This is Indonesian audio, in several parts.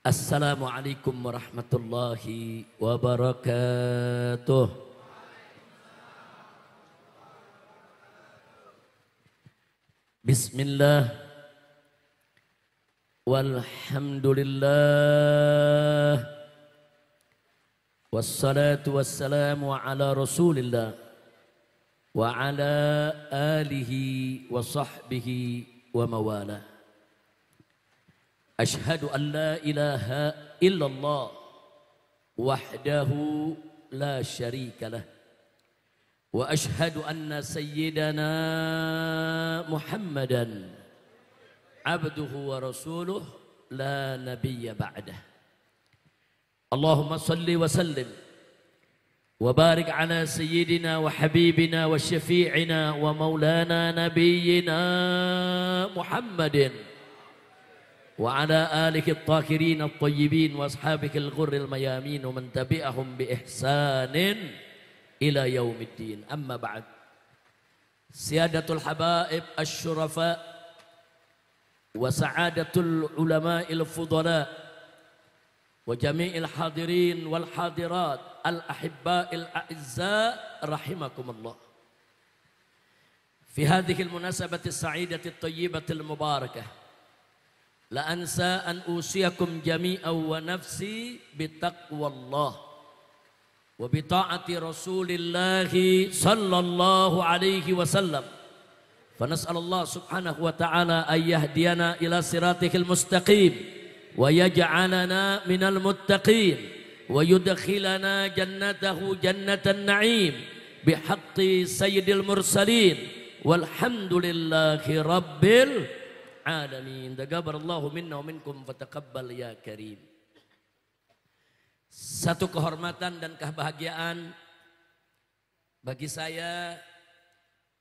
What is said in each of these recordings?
Assalamualaikum warahmatullahi wabarakatuh. Bismillah walhamdulillah wassalatu wassalamu ala rasulillah wa ala alihi wa sahbihi wa mawalah. Ashhadu an la ilaha illallah wahdahu la syarika lah wa ashhadu anna sayyidana Muhammadan abduhu wa rasuluh la nabiyya ba'dah. Allahumma salli wa sallim wa barik ala sayyidina wa habibina wa syafi'ina wa maulana nabiyyina Muhammadin وعلى آله الطاهرين الطيبين وأصحابه الغر الميامين ومن تبعهم بإحسان إلى يوم الدين. أما بعد، سيادة الحبائب الشرفاء وسعادة العلماء الفضلاء وجميع الحاضرين والحاضرات الأحباء الأعزاء رحمكم الله. في هذه المناسبة السعيدة الطيبة المباركة لا أنسى أن أوصيكم جميعا ونفسي بتقوى الله وبطاعة رسول الله صلى الله عليه وسلم، فنسأل الله سبحانه وتعالى أن يهدينا إلى صراطه المستقيم ويجعلنا من المتقين ويدخلنا جنته جنة النعيم بحق سيد المرسلين والحمد لله رب Alamin. Taqabbalallahu minna wa minkum fataqabbal ya karim. Satu kehormatan dan kebahagiaan bagi saya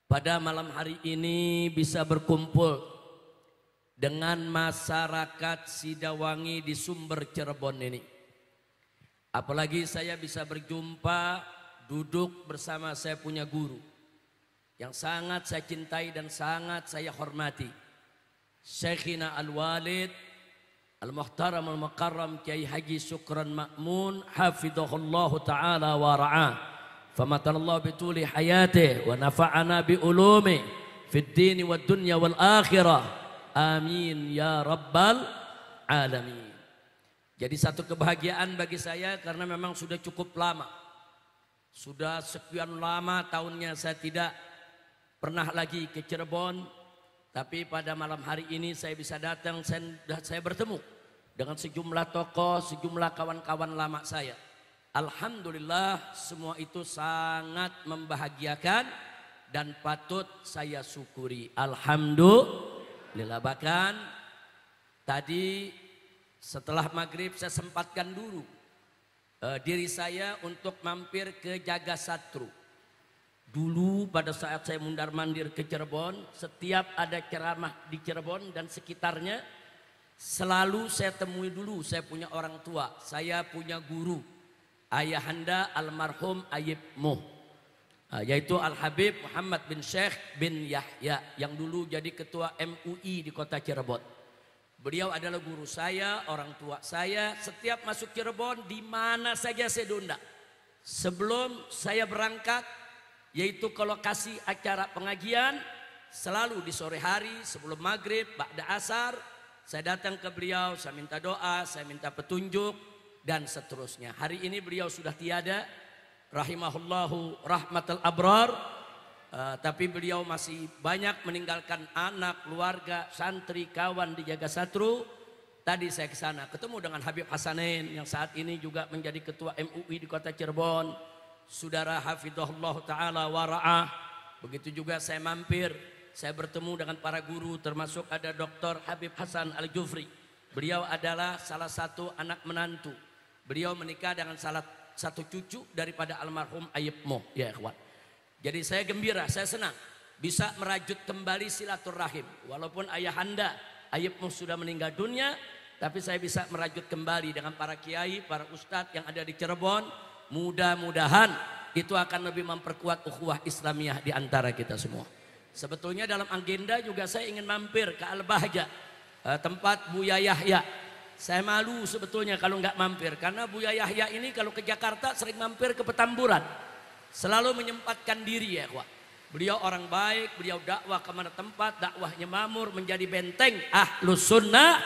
pada malam hari ini bisa berkumpul dengan masyarakat Sidawangi di Sumber Cirebon ini. Apalagi saya bisa berjumpa, duduk bersama saya punya guru yang sangat saya cintai dan sangat saya hormati, Syekhina Al-Walid Al-Muhtaram Al-Mukarram Kiai Haji Syukran Ma'mun hafidhahullahu ta'ala wa ra'ah, famatanallahu bituli hayatih wa nafa'ana bi ulumi fid dini wad dunya wal akhirah, amin ya rabbal alamin. Jadi satu kebahagiaan bagi saya karena memang sudah cukup lama, sudah sekian lama tahunnya saya tidak pernah lagi ke Cirebon. Tapi pada malam hari ini saya bisa datang, saya bertemu dengan sejumlah tokoh, sejumlah kawan-kawan lama saya. Alhamdulillah semua itu sangat membahagiakan dan patut saya syukuri. Alhamdulillah. Bahkan tadi setelah maghrib saya sempatkan dulu diri saya untuk mampir ke Jagasatru. Dulu pada saat saya mundar-mandir ke Cirebon, setiap ada ceramah di Cirebon dan sekitarnya, selalu saya temui dulu, saya punya orang tua, saya punya guru, ayahanda almarhum Ayib Muh, yaitu Al-Habib Muhammad bin Syekh bin Yahya, yang dulu jadi ketua MUI di kota Cirebon. Beliau adalah guru saya, orang tua saya, setiap masuk Cirebon, di mana saja saya diundang. Sebelum saya berangkat, yaitu ke lokasi acara pengajian, selalu di sore hari sebelum maghrib, ba'da asar, saya datang ke beliau, saya minta doa, saya minta petunjuk dan seterusnya. Hari ini beliau sudah tiada, rahimahullahu rahmatal abrar, tapi beliau masih banyak meninggalkan anak, keluarga, santri, kawan di Jagasatru. Tadi saya ke sana ketemu dengan Habib Hasanin yang saat ini juga menjadi ketua MUI di kota Cirebon. Saudara hafidhahullah ta'ala wa ra'ah. Begitu juga saya mampir, saya bertemu dengan para guru, termasuk ada Dr. Habib Hasan Al-Jufri. Beliau adalah salah satu anak menantu. Beliau menikah dengan salah satu cucu daripada almarhum Ayib Muh, ya ikhwan. Jadi saya gembira, saya senang bisa merajut kembali silaturahim. Walaupun ayahanda Ayib Muh sudah meninggal dunia, tapi saya bisa merajut kembali dengan para kiai, para ustadz yang ada di Cirebon. Mudah-mudahan itu akan lebih memperkuat ukhuwah Islamiyah di antara kita semua. Sebetulnya dalam agenda juga saya ingin mampir ke Al-Bahja, tempat Buya Yahya. Saya malu sebetulnya kalau nggak mampir. Karena Buya Yahya ini kalau ke Jakarta sering mampir ke Petamburan. Selalu menyempatkan diri ya, Pak. Beliau orang baik, beliau dakwah kemana tempat, dakwahnya mamur menjadi benteng Ahlus Sunnah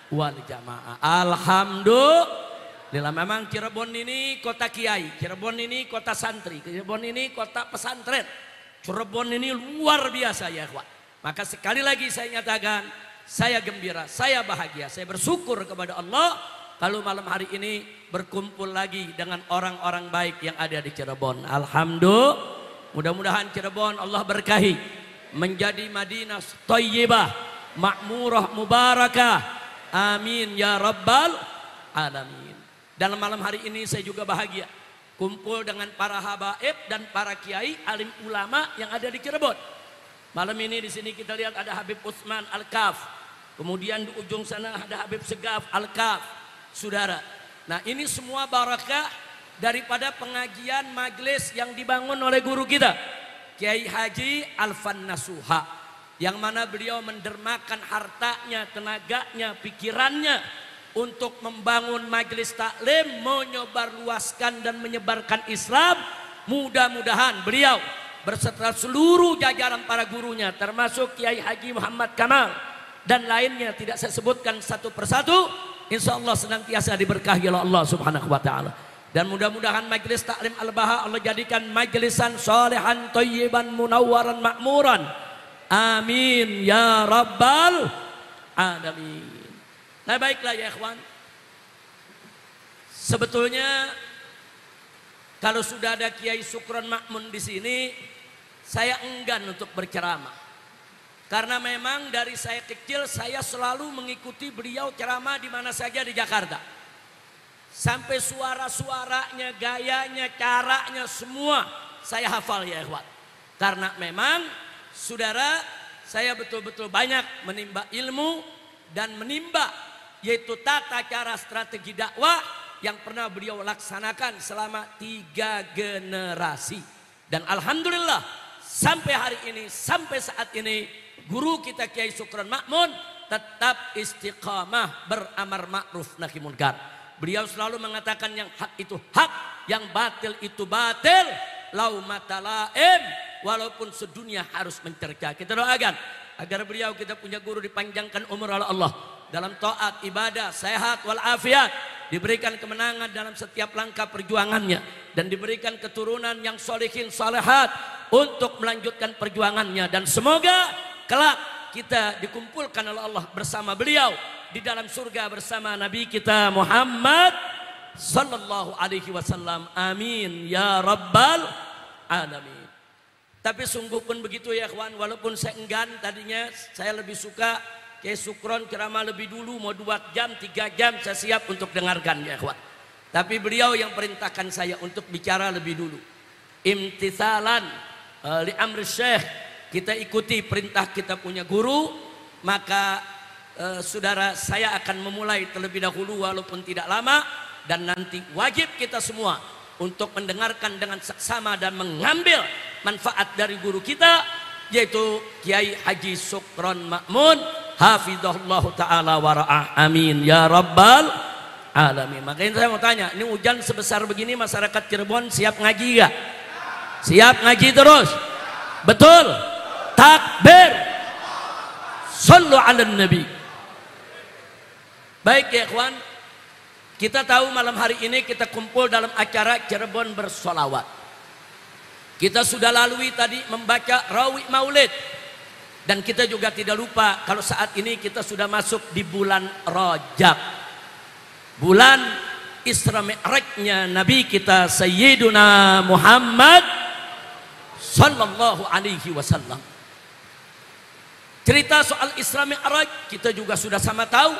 wal Jamaah. Alhamdulillah. Memang Cirebon ini kota kiai, Cirebon ini kota santri, Cirebon ini kota pesantren. Cirebon ini luar biasa ya, Pak. Maka sekali lagi saya nyatakan, saya gembira, saya bahagia, saya bersyukur kepada Allah kalau malam hari ini berkumpul lagi dengan orang-orang baik yang ada di Cirebon. Alhamdulillah. Mudah-mudahan Cirebon Allah berkahi menjadi Madinah Thayyibah, makmurah, mubarakah. Amin ya rabbal alamin. Dan malam hari ini saya juga bahagia kumpul dengan para habaib dan para kiai alim ulama yang ada di Cirebon. Malam ini di sini kita lihat ada Habib Utsman Al-Kaf. Kemudian di ujung sana ada Habib Segaf Al-Kaf. Saudara. Nah, ini semua barakah daripada pengajian majelis yang dibangun oleh guru kita Kiai Haji Alfan Nasuha, yang mana beliau mendermakan hartanya, tenaganya, pikirannya untuk membangun majelis taklim, menyebarluaskan dan menyebarkan Islam. Mudah-mudahan beliau berserta seluruh jajaran para gurunya termasuk Kiai Haji Muhammad Kamal dan lainnya tidak saya sebutkan satu persatu, insya Allah senantiasa diberkahi oleh Allah Subhanahu wa ta'ala. Dan mudah-mudahan majelis taklim Al-Baha Allah jadikan majlisan solehan, thayyiban, munawwaran, makmuran. Amin ya rabbal alamin. Nah, baiklah ya ikhwan. Sebetulnya kalau sudah ada Kiai Sukron Makmun di sini, saya enggan untuk berceramah. Karena memang dari saya kecil saya selalu mengikuti beliau ceramah di mana saja di Jakarta. Sampai suara-suaranya, gayanya, caranya semua saya hafal ya ikhwan. Karena memang saudara, saya betul-betul banyak menimba ilmu dan menimba yaitu tata cara strategi dakwah yang pernah beliau laksanakan selama 3 generasi. Dan alhamdulillah sampai hari ini, sampai saat ini guru kita Kiai Sukron Makmun tetap istiqamah beramar ma'ruf nahi munkar. Beliau selalu mengatakan yang hak itu hak, yang batil itu batil. Lau matalaim, walaupun sedunia harus mencerca. Kita doakan agar beliau, kita punya guru, dipanjangkan umur oleh Allah dalam taat, ibadah, sehat walafiat, diberikan kemenangan dalam setiap langkah perjuangannya dan diberikan keturunan yang solehin solehat untuk melanjutkan perjuangannya. Dan semoga kelak kita dikumpulkan oleh Allah bersama beliau di dalam surga bersama Nabi kita Muhammad sallallahu alaihi wasallam. Amin ya rabbal alamin. Tapi sungguh pun begitu ya kawan, walaupun saya enggan tadinya, saya lebih suka Kiai Sukron ceramah lebih dulu, mau 2 jam 3 jam saya siap untuk dengarkan ya kawan. Tapi beliau yang perintahkan saya untuk bicara lebih dulu. Imtithalan li amri syekh, kita ikuti perintah kita punya guru, maka saudara, saya akan memulai terlebih dahulu walaupun tidak lama, dan nanti wajib kita semua untuk mendengarkan dengan seksama dan mengambil manfaat dari guru kita yaitu Kiai Haji Sukron Makmun hafizahullah ta'ala wara'ah. Amin ya rabbal alamin. Makanya saya mau tanya, ini hujan sebesar begini masyarakat Cirebon siap ngaji gak? Siap ngaji terus? Betul? Takbir, sallu ala nabi. Baik ya ikhwan, kita tahu malam hari ini kita kumpul dalam acara Cirebon bersolawat. Kita sudah lalui tadi membaca Rawi Maulid. Dan kita juga tidak lupa kalau saat ini kita sudah masuk di bulan Rajab. Bulan Isra Mi'rajnya Nabi kita Sayyiduna Muhammad sallallahu alaihi wasallam. Cerita soal Isra Mi'raj kita juga sudah sama tahu.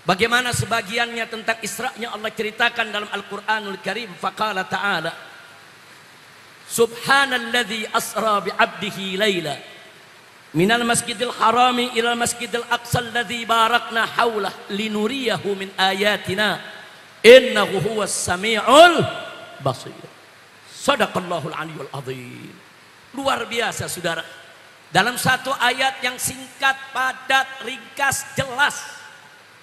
Bagaimana sebagiannya tentang Isra'nya Allah ceritakan dalam Al-Quranul Karim. Faqala ta'ala Subhanalladzi asra bi'abdihi layla minal masjidil harami ilal masjidil aqsa alladzi barakna hawlah linuriyahu min ayatina innahu huwas sami'ul basir. Sadaqallahul aliyul azim. Luar biasa saudara. Dalam satu ayat yang singkat, padat, ringkas, jelas,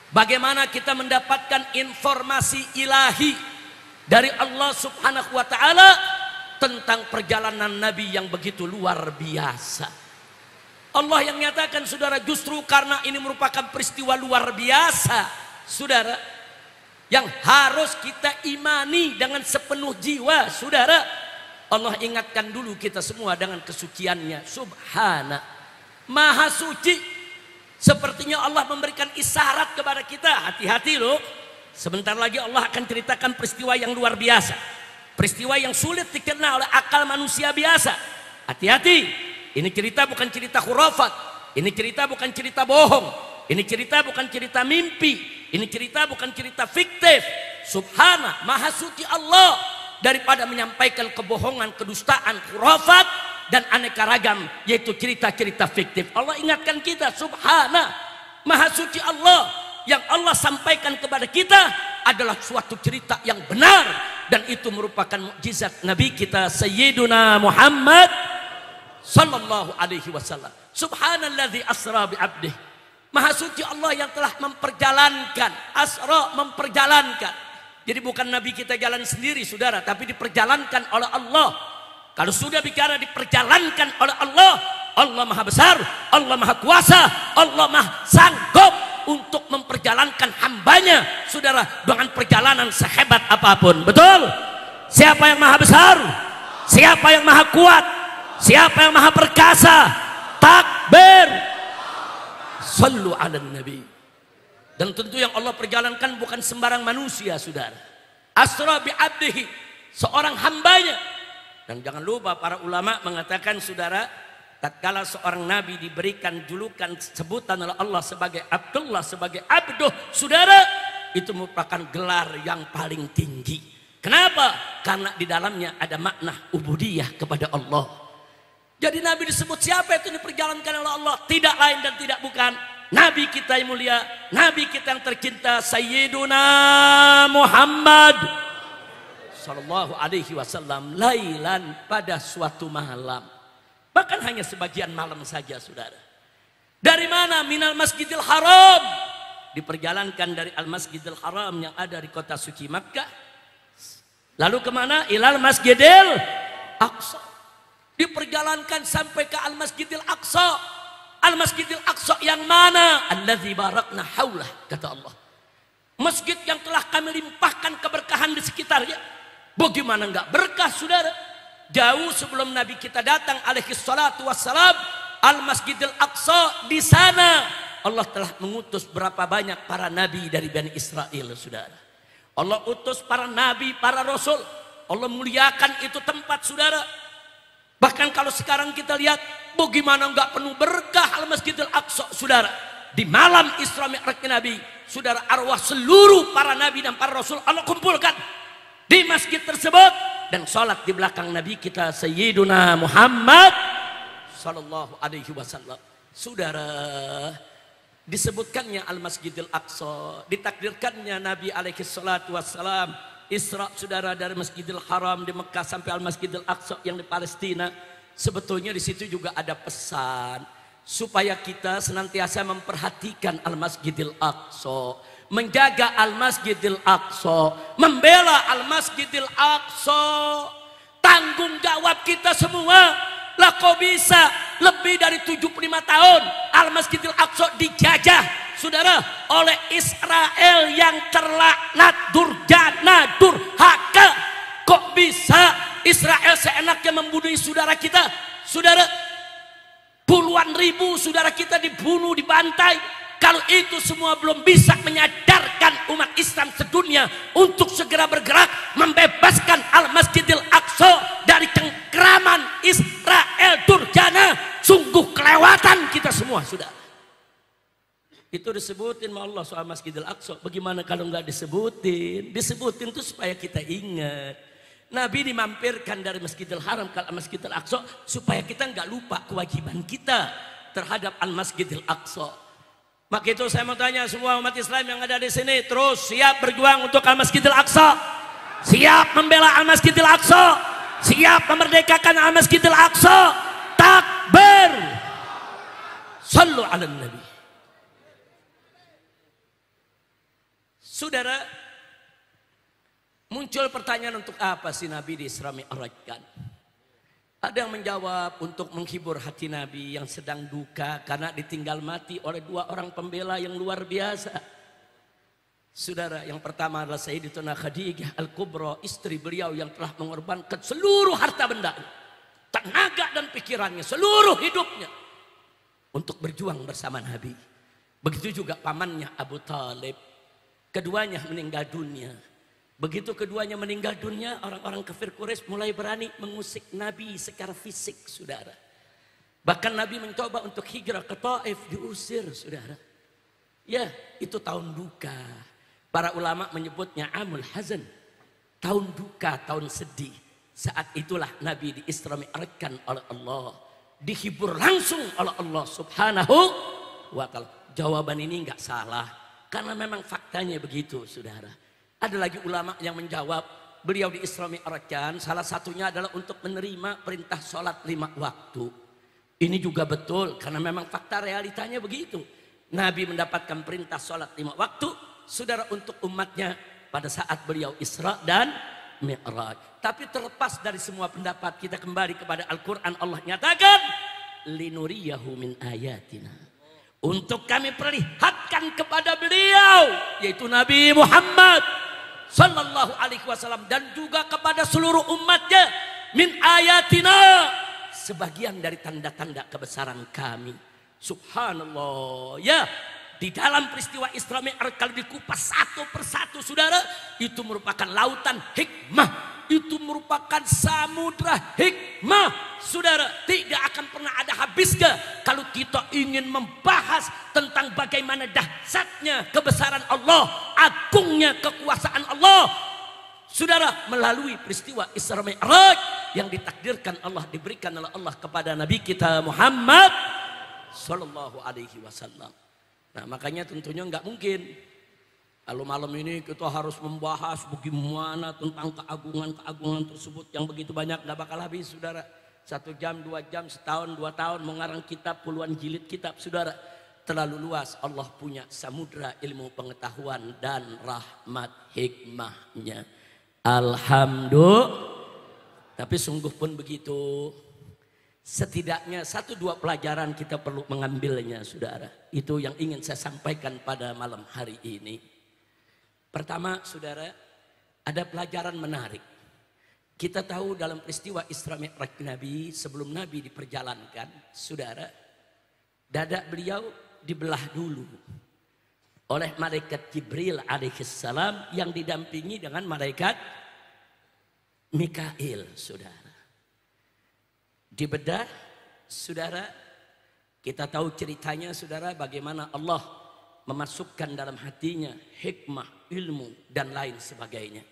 Bagaimana kita mendapatkan informasi ilahi dari Allah Subhanahu wa taala tentang perjalanan Nabi yang begitu luar biasa. Allah yang nyatakan, saudara, justru karena ini merupakan peristiwa luar biasa, saudara, yang harus kita imani dengan sepenuh jiwa, saudara. Allah ingatkan dulu kita semua dengan kesuciannya. Subhana, maha suci. Sepertinya Allah memberikan isyarat kepada kita, hati-hati loh. Sebentar lagi Allah akan ceritakan peristiwa yang luar biasa. Peristiwa yang sulit dikenal oleh akal manusia biasa. Hati-hati, ini cerita bukan cerita khurafat. Ini cerita bukan cerita bohong. Ini cerita bukan cerita mimpi. Ini cerita bukan cerita fiktif. Subhana, maha suci Allah daripada menyampaikan kebohongan, kedustaan, khurafat dan aneka ragam, yaitu cerita-cerita fiktif. Allah ingatkan kita, subhana, maha suci Allah. Yang Allah sampaikan kepada kita adalah suatu cerita yang benar, dan itu merupakan mukjizat Nabi kita Sayyiduna Muhammad sallallahu alaihi wasallam. Subhanalladzi asra bi abdih. Maha suci Allah yang telah memperjalankan, asra, memperjalankan. Jadi bukan Nabi kita jalan sendiri, saudara, tapi diperjalankan oleh Allah. Kalau sudah bicara diperjalankan oleh Allah, Allah maha besar, Allah maha kuasa, Allah maha sanggup untuk memperjalankan hambanya, saudara, dengan perjalanan sehebat apapun. Betul? Siapa yang maha besar? Siapa yang maha kuat? Siapa yang maha perkasa? Takbir. Sallu ala nabi. Dan tentu yang Allah perjalankan bukan sembarang manusia, saudara. Asra bi abdihi, seorang hambanya. Dan jangan lupa para ulama mengatakan, saudara, tatkala seorang nabi diberikan julukan sebutan oleh Allah sebagai Abdullah, sebagai abduh, saudara, itu merupakan gelar yang paling tinggi. Kenapa? Karena di dalamnya ada makna ubudiyah kepada Allah. Jadi nabi disebut siapa itu diperjalankan oleh Allah? Tidak lain dan tidak bukan nabi kita yang mulia, nabi kita yang tercinta, Sayyiduna Muhammad sallallahu alaihi wasallam, lailan, pada suatu malam. Bahkan hanya sebagian malam saja, saudara. Dari mana? Minal Masjidil Haram. Diperjalankan dari Al-Masjidil Haram yang ada di kota suci Makkah. Lalu kemana? Ilal Masjidil Aqsa. Diperjalankan sampai ke Al-Masjidil Aqsa. Al-Masjidil Aqsa yang mana? Alladzi barakna haulah, kata Allah. Masjid yang telah kami limpahkan keberkahan di sekitarnya. Bagaimana enggak berkah, saudara? Jauh sebelum Nabi kita datang alaihi salatu wassalam, Al-Masjidil Aqsa, di sana Allah telah mengutus berapa banyak para nabi dari Bani Israel, saudara. Allah utus para nabi, para rasul. Allah muliakan itu tempat, saudara. Bahkan kalau sekarang kita lihat, bagaimana enggak penuh berkah Al-Masjidil Aqsa, saudara. Di malam Isra Mi'raj Nabi, saudara, arwah seluruh para nabi dan para rasul Allah kumpulkan di masjid tersebut, dan sholat di belakang Nabi kita Sayyiduna Muhammad sallallahu alaihi wasallam. Saudara, disebutkannya Al-Masjidil Aqsa, ditakdirkannya Nabi alaihi salatu wassalam Isra, saudara, dari Masjidil Haram di Mekah sampai Al-Masjidil Aqsa yang di Palestina. Sebetulnya di situ juga ada pesan supaya kita senantiasa memperhatikan Al-Masjidil Aqsa, menjaga Al-Masjidil Aqsa, membela Al-Masjidil Aqsa. Tanggung jawab kita semua. Lah kok bisa lebih dari 75 tahun Al-Masjidil Aqsa dijajah, saudara, oleh Israel yang terlaknat, durjana, durhaka. Kok bisa Israel seenaknya membunuh saudara kita, saudara? Puluhan ribu saudara kita dibunuh, dibantai. Kalau itu semua belum bisa menyadarkan umat Islam sedunia untuk segera bergerak membebaskan Al-Masjidil Aqsa dari cengkraman Israel durjana, sungguh kelewatan kita semua, sudah. Itu disebutin sama Allah soal Masjidil Aqsa. Bagaimana kalau nggak disebutin? Disebutin itu supaya kita ingat. Nabi dimampirkan dari Masjidil Haram ke Masjidil Aqsa supaya kita nggak lupa kewajiban kita terhadap Al-Masjidil Aqsa. Maka itu saya mau tanya semua umat Islam yang ada di sini, terus siap berjuang untuk Al-Masjidil Aqsa? Siap membela Al-Masjidil Aqsa? Siap memerdekakan Al-Masjidil Aqsa? Takbir! Sallu ala Nabi. Saudara, muncul pertanyaan, untuk apa sih Nabi di Isra Mi'rajkan? Ada yang menjawab untuk menghibur hati Nabi yang sedang duka karena ditinggal mati oleh dua orang pembela yang luar biasa. Saudara, yang pertama adalah Sayyidatuna Khadijah Al-Kubra, istri beliau yang telah mengorbankan seluruh harta bendanya, tenaga dan pikirannya, seluruh hidupnya untuk berjuang bersama Nabi. Begitu juga pamannya Abu Talib. Keduanya meninggal dunia. Begitu keduanya meninggal dunia, orang-orang kafir Quraisy mulai berani mengusik Nabi secara fisik, saudara. Bahkan Nabi mencoba untuk hijrah ke Taif, diusir, saudara. Ya, itu tahun duka. Para ulama menyebutnya Amul Hazan, tahun duka, tahun sedih. Saat itulah Nabi di Isra Mi'rajkan oleh Allah, dihibur langsung oleh Allah Subhanahu wa ta'ala. Jawaban ini enggak salah, karena memang faktanya begitu, saudara. Ada lagi ulama yang menjawab, beliau di Isra Mi'rajkan salah satunya adalah untuk menerima perintah sholat 5 waktu. Ini juga betul, karena memang fakta realitanya begitu. Nabi mendapatkan perintah sholat 5 waktu, saudara, untuk umatnya pada saat beliau Isra dan Mi'raj. Tapi terlepas dari semua pendapat, kita kembali kepada Al-Quran. Allah nyatakan, linuriyahu min ayatina, untuk kami perlihatkan kepada beliau, yaitu Nabi Muhammad sallallahu alaihi wasallam, dan juga kepada seluruh umatnya, min ayatina, sebagian dari tanda-tanda kebesaran kami. Subhanallah. Ya, di dalam peristiwa Isra Mi'raj kalau dikupas satu persatu, saudara, itu merupakan lautan hikmah. Itu merupakan samudra hikmah, saudara. Tidak akan pernah ada habisnya kalau kita ingin membahas tentang bagaimana dahsyatnya kebesaran Allah, agungnya kekuasaan Allah, saudara, melalui peristiwa Isra Mi'raj yang ditakdirkan Allah, diberikan oleh Allah kepada Nabi kita Muhammad sallallahu alaihi wasallam. Nah, makanya tentunya nggak mungkin kalau malam ini kita harus membahas bagaimana tentang keagungan-keagungan tersebut yang begitu banyak, nggak bakal habis, saudara. 1 jam, 2 jam, setahun, 2 tahun mengarang kitab, puluhan jilid kitab, saudara. Terlalu luas. Allah punya samudra ilmu pengetahuan dan rahmat hikmahnya. Alhamdulillah. Tapi sungguh pun begitu, setidaknya 1-2 pelajaran kita perlu mengambilnya, saudara. Itu yang ingin saya sampaikan pada malam hari ini. Pertama, saudara, ada pelajaran menarik. Kita tahu dalam peristiwa Isra Mi'raj Nabi, sebelum Nabi diperjalankan, saudara, dada beliau dibelah dulu oleh malaikat Jibril alaihissalam yang didampingi dengan malaikat Mikail, saudara. Dibedah, saudara, kita tahu ceritanya, saudara, bagaimana Allah memasukkan dalam hatinya hikmah, ilmu, dan lain sebagainya.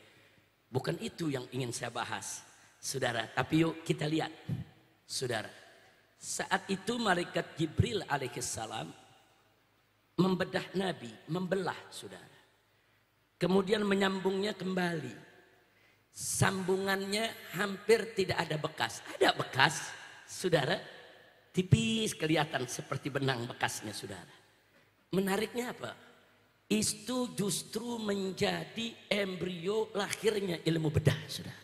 Bukan itu yang ingin saya bahas, saudara. Tapi yuk kita lihat, saudara. Saat itu malaikat Jibril alaihissalam membedah Nabi, membelah, saudara. Kemudian menyambungnya kembali. Sambungannya hampir tidak ada bekas. Ada bekas, saudara. Tipis kelihatan seperti benang bekasnya, saudara. Menariknya apa? Itu justru menjadi embrio lahirnya ilmu bedah, saudara.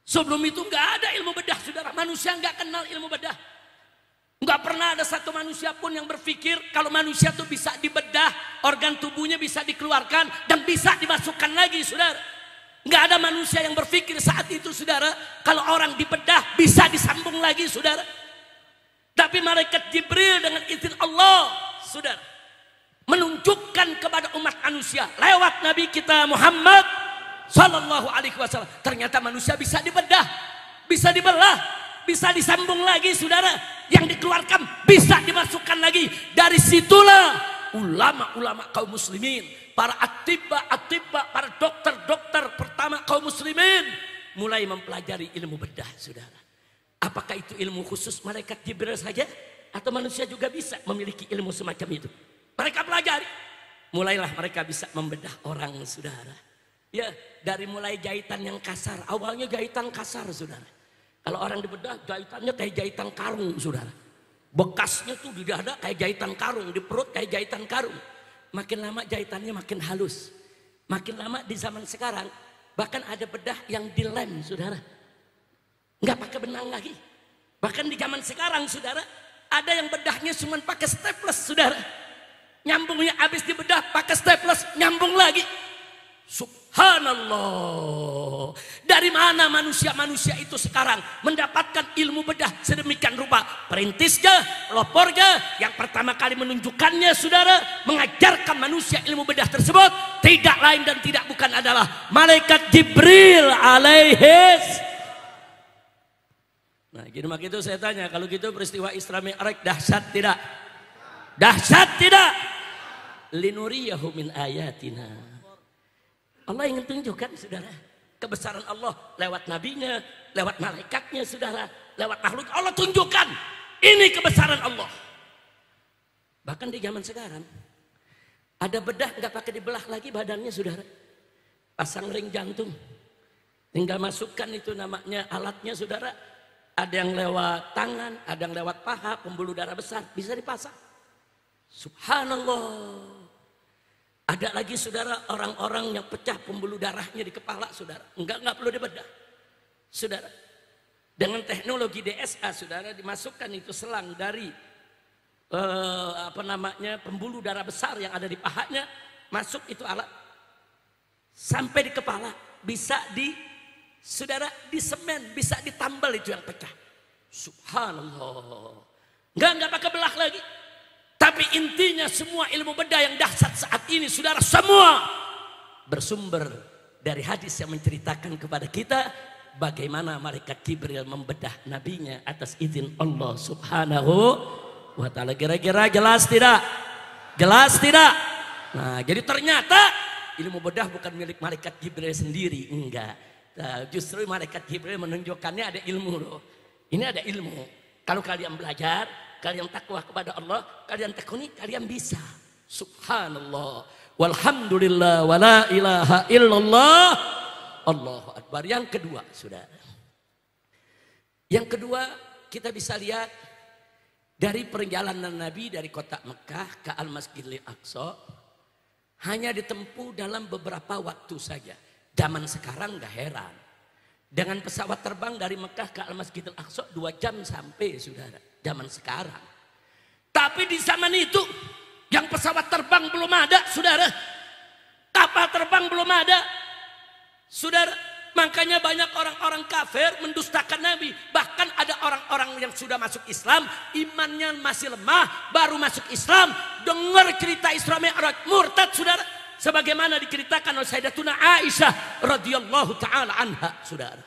Sebelum itu nggak ada ilmu bedah, saudara. Manusia nggak kenal ilmu bedah. Nggak pernah ada satu manusia pun yang berpikir kalau manusia itu bisa dibedah, organ tubuhnya bisa dikeluarkan dan bisa dimasukkan lagi, saudara. Nggak ada manusia yang berpikir saat itu, saudara, kalau orang dibedah bisa disambung lagi, saudara. Tapi malaikat Jibril dengan izin Allah, saudara, menunjukkan kepada umat manusia lewat Nabi kita Muhammad sallallahu alaihi wasallam, ternyata manusia bisa dibedah, bisa dibelah, bisa disambung lagi, saudara. Yang dikeluarkan bisa dimasukkan lagi. Dari situlah ulama-ulama kaum muslimin, para atibba, para dokter-dokter pertama kaum muslimin mulai mempelajari ilmu bedah, saudara. Apakah itu ilmu khusus malaikat Jibril saja? Atau manusia juga bisa memiliki ilmu semacam itu? Mereka pelajari. Mulailah mereka bisa membedah orang, saudara. Ya, dari mulai jahitan yang kasar. Awalnya jahitan kasar, saudara. Kalau orang dibedah, jahitannya kayak jahitan karung, saudara. Bekasnya tuh di dada kayak jahitan karung, di perut kayak jahitan karung. makin lama jahitannya makin halus. Makin lama di zaman sekarang, bahkan ada bedah yang dilem, saudara. Nggak pakai benang lagi. Bahkan di zaman sekarang, saudara, ada yang bedahnya cuma pakai staples, saudara. Nyambungnya habis dibedah pakai staples, nyambung lagi. Subhanallah. Dari mana manusia-manusia itu sekarang mendapatkan ilmu bedah sedemikian rupa? Perintisnya, pelopornya, yang pertama kali menunjukkannya, saudara, mengajarkan manusia ilmu bedah tersebut tidak lain dan tidak bukan adalah malaikat Jibril alaihis. Nah, gitu mak itu saya tanya, kalau gitu peristiwa Isra Mi'raj dahsyat tidak? Dahsyat tidak? Linuriyahu min ayatina. Allah ingin tunjukkan, saudara, kebesaran Allah lewat nabinya, lewat malaikatnya, saudara, lewat makhluk. Allah tunjukkan ini kebesaran Allah. Bahkan di zaman sekarang ada bedah nggak pakai dibelah lagi badannya, saudara. Pasang ring jantung, tinggal masukkan itu namanya alatnya, saudara. Ada yang lewat tangan, ada yang lewat paha, pembuluh darah besar bisa dipasang. Subhanallah. Ada lagi, saudara, orang-orang yang pecah pembuluh darahnya di kepala, saudara. Enggak perlu dibedah, saudara. Dengan teknologi DSA, saudara, dimasukkan itu selang dari pembuluh darah besar yang ada di pahanya, masuk itu alat sampai di kepala, bisa saudara, disemen, bisa ditambal itu yang pecah. Subhanallah. Enggak pakai belah lagi. Tapi intinya semua ilmu bedah yang dahsyat saat ini, saudara, semua bersumber dari hadis yang menceritakan kepada kita bagaimana malaikat Jibril membedah nabinya atas izin Allah Subhanahu wa ta'ala. Kira-kira jelas tidak? Jelas tidak? Nah, jadi ternyata ilmu bedah bukan milik malaikat Jibril sendiri, enggak. Nah, justru malaikat Jibril menunjukkannya ada ilmu loh. Ini ada ilmu. Kalau kalian belajar, kalian takwa kepada Allah, kalian tekuni, kalian bisa. Subhanallah. Walhamdulillah wa la ilaha illallah. Allahu Akbar. Yang kedua, saudara. Yang kedua, kita bisa lihat dari perjalanan Nabi dari kota Mekah ke Al-Masjidil Aqsa hanya ditempuh dalam beberapa waktu saja. Zaman sekarang gak heran. Dengan pesawat terbang dari Mekah ke Al-Masjidil Aqsa 2 jam sampai, saudara. Zaman sekarang. Tapi di zaman itu yang pesawat terbang belum ada, saudara. Kapal terbang belum ada, saudara. Makanya banyak orang-orang kafir mendustakan Nabi. Bahkan ada orang-orang yang sudah masuk Islam, imannya masih lemah, baru masuk Islam, dengar cerita Isra Mi'raj, murtad, saudara. Sebagaimana diceritakan oleh Sayyidatuna Aisyah radhiyallahu taala anha, saudara.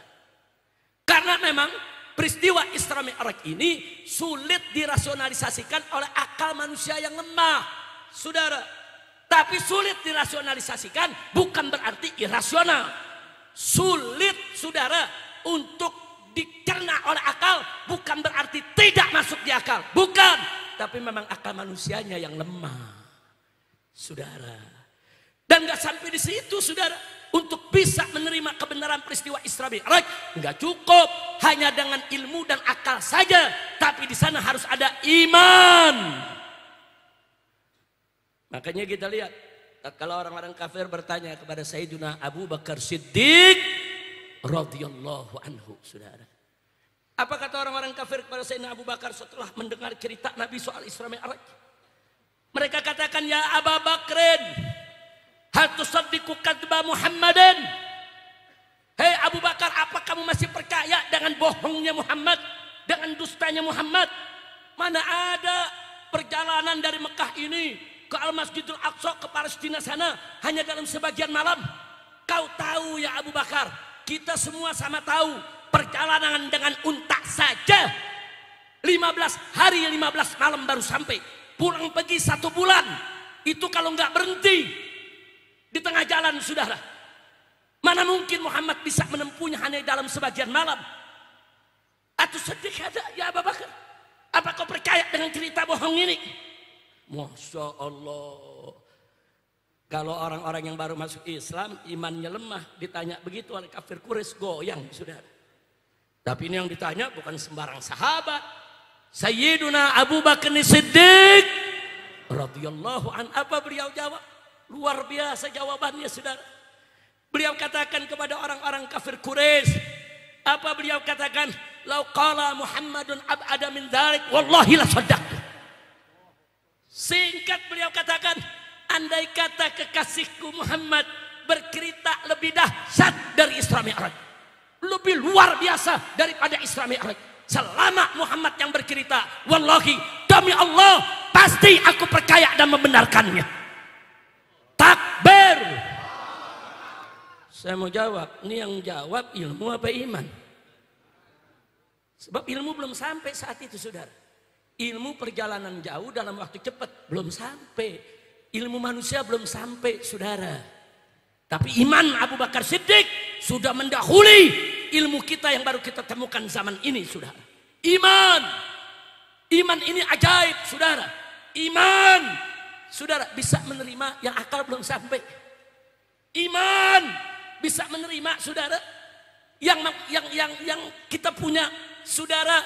Karena memang peristiwa Isra Mi'raj ini sulit dirasionalisasikan oleh akal manusia yang lemah, saudara. Tapi sulit dirasionalisasikan bukan berarti irasional. Sulit, saudara, untuk dicerna oleh akal bukan berarti tidak masuk di akal. Bukan. Tapi memang akal manusianya yang lemah, saudara. Dan gak sampai di situ, saudara. Untuk bisa menerima kebenaran peristiwa Isra Mi'raj nggak cukup hanya dengan ilmu dan akal saja, tapi di sana harus ada iman. Makanya kita lihat kalau orang-orang kafir bertanya kepada Sayyidina Abu Bakar Siddiq radhiyallahu anhu, saudara. Apa kata orang-orang kafir kepada Sayyidina Abu Bakar setelah mendengar cerita Nabi soal Isra Mi'raj? Mereka katakan, ya Abu Bakrin, hal tusaddiqu kadba Muhammadin? Hei Abu Bakar, apa kamu masih percaya dengan bohongnya Muhammad, dengan dustanya Muhammad? Mana ada perjalanan dari Mekah ini ke Al-Masjidil Aqsa ke Palestina sana hanya dalam sebagian malam? Kau tahu ya Abu Bakar, kita semua sama tahu perjalanan dengan unta saja 15 hari 15 malam baru sampai. Pulang pergi 1 bulan. Itu kalau nggak berhenti di tengah jalan, saudara. Mana mungkin Muhammad bisa menempuhnya hanya dalam sebagian malam? Atau sedih ada ya Abu Bakar? Apa kau percaya dengan cerita bohong ini? Masya Allah. Kalau orang-orang yang baru masuk Islam imannya lemah, ditanya begitu oleh kafir Quraisy goyang, saudara. Tapi ini yang ditanya bukan sembarang sahabat. Sayyiduna Abu Bakar Siddiq radhiyallahu an. Apa beliau jawab? Luar biasa jawabannya, saudara. Beliau katakan kepada orang-orang kafir Quraisy, apa beliau katakan? Lau qala Muhammadun ab'ada min dzalik wallahi la saddaqtu. Singkat beliau katakan, andai kata kekasihku Muhammad bercerita lebih dahsyat dari Isra Mi'raj, lebih luar biasa daripada Isra Mi'raj, selama Muhammad yang bercerita, wallahi demi Allah pasti aku percaya dan membenarkannya. Takbir. Saya mau jawab, ini yang jawab ilmu apa iman? Sebab ilmu belum sampai saat itu, saudara. Ilmu perjalanan jauh dalam waktu cepat belum sampai. Ilmu manusia belum sampai, saudara. Tapi iman Abu Bakar Siddiq sudah mendahului ilmu kita yang baru kita temukan zaman ini, saudara. Iman. Iman ini ajaib, saudara. Iman, saudara, bisa menerima yang akal belum sampai. Iman bisa menerima, saudara, yang kita punya, saudara,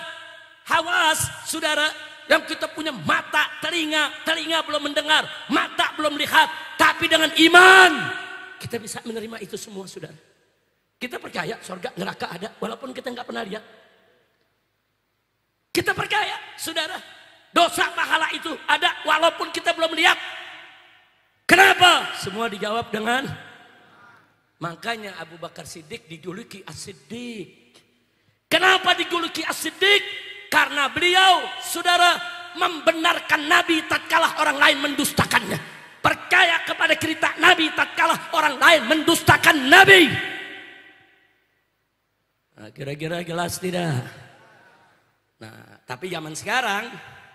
hawas, saudara, yang kita punya mata, telinga belum mendengar, mata belum lihat, tapi dengan iman kita bisa menerima itu semua, saudara. Kita percaya surga neraka ada walaupun kita nggak pernah lihat. Kita percaya, saudara, dosa pahala itu ada walaupun kita belum lihat. Kenapa? Semua dijawab dengan, makanya Abu Bakar Siddiq dijuluki As-Siddiq. Kenapa dijuluki As-Siddiq? Karena beliau, saudara, membenarkan Nabi tatkala orang lain mendustakannya. Percaya kepada cerita Nabi tatkala orang lain mendustakan Nabi. Nah, kira-kira jelas tidak? Nah, tapi zaman sekarang,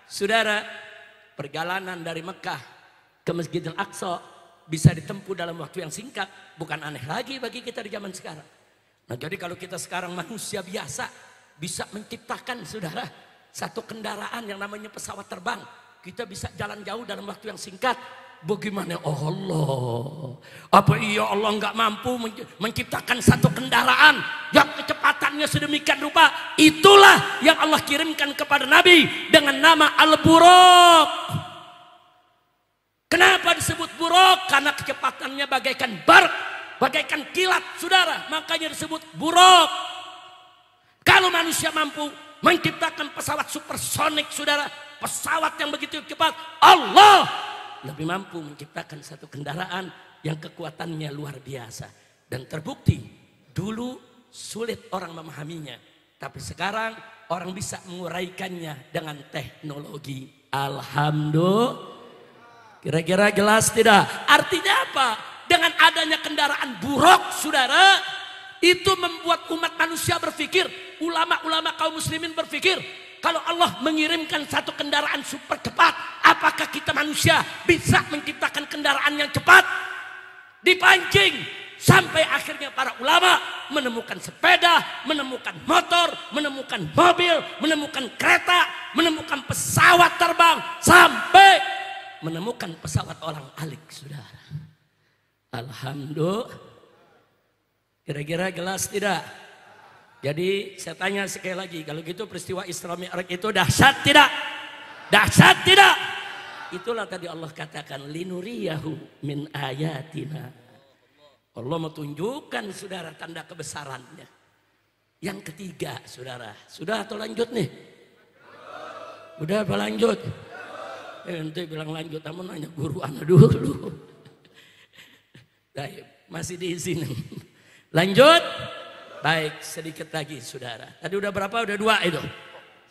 saudara, perjalanan dari Mekah ke Masjidil Aqsa bisa ditempuh dalam waktu yang singkat. Bukan aneh lagi bagi kita di zaman sekarang. Nah, jadi kalau kita sekarang manusia biasa bisa menciptakan, saudara, satu kendaraan yang namanya pesawat terbang. Kita bisa jalan jauh dalam waktu yang singkat. Bagaimana Allah? Apa iya Allah nggak mampu menciptakan satu kendaraan yang kecepatannya sedemikian rupa? Itulah yang Allah kirimkan kepada Nabi dengan nama Al-Buraq. Kenapa disebut buraq? Karena kecepatannya bagaikan barq, bagaikan kilat, saudara. Makanya disebut buraq. Kalau manusia mampu menciptakan pesawat supersonik, saudara, pesawat yang begitu cepat, Allah lebih mampu menciptakan satu kendaraan yang kekuatannya luar biasa. Dan terbukti dulu sulit orang memahaminya, tapi sekarang orang bisa menguraikannya dengan teknologi. Alhamdulillah. Kira-kira jelas tidak? Artinya apa? Dengan adanya kendaraan buruk, saudara, itu membuat umat manusia berpikir, ulama-ulama kaum muslimin berpikir, kalau Allah mengirimkan satu kendaraan super cepat, apakah kita manusia bisa menciptakan kendaraan yang cepat? Dipancing sampai akhirnya para ulama menemukan sepeda, menemukan motor, menemukan mobil, menemukan kereta, menemukan pesawat terbang, sampai menemukan pesawat orang alik, saudara. Alhamdulillah. Kira-kira jelas tidak? Jadi saya tanya sekali lagi, kalau gitu peristiwa Isra Mi'raj itu dahsyat tidak? Dahsyat tidak? Itulah tadi Allah katakan, linuriyahu min ayatina. Allah mau tunjukkan, saudara, tanda kebesarannya. Yang ketiga, saudara, sudah atau lanjut nih? Udah apa lanjut? Nanti bilang lanjut, kamu nanya guru anak dulu. Baik, masih diizinin. Lanjut. Baik, sedikit lagi, saudara. Tadi udah berapa? Udah 2 itu.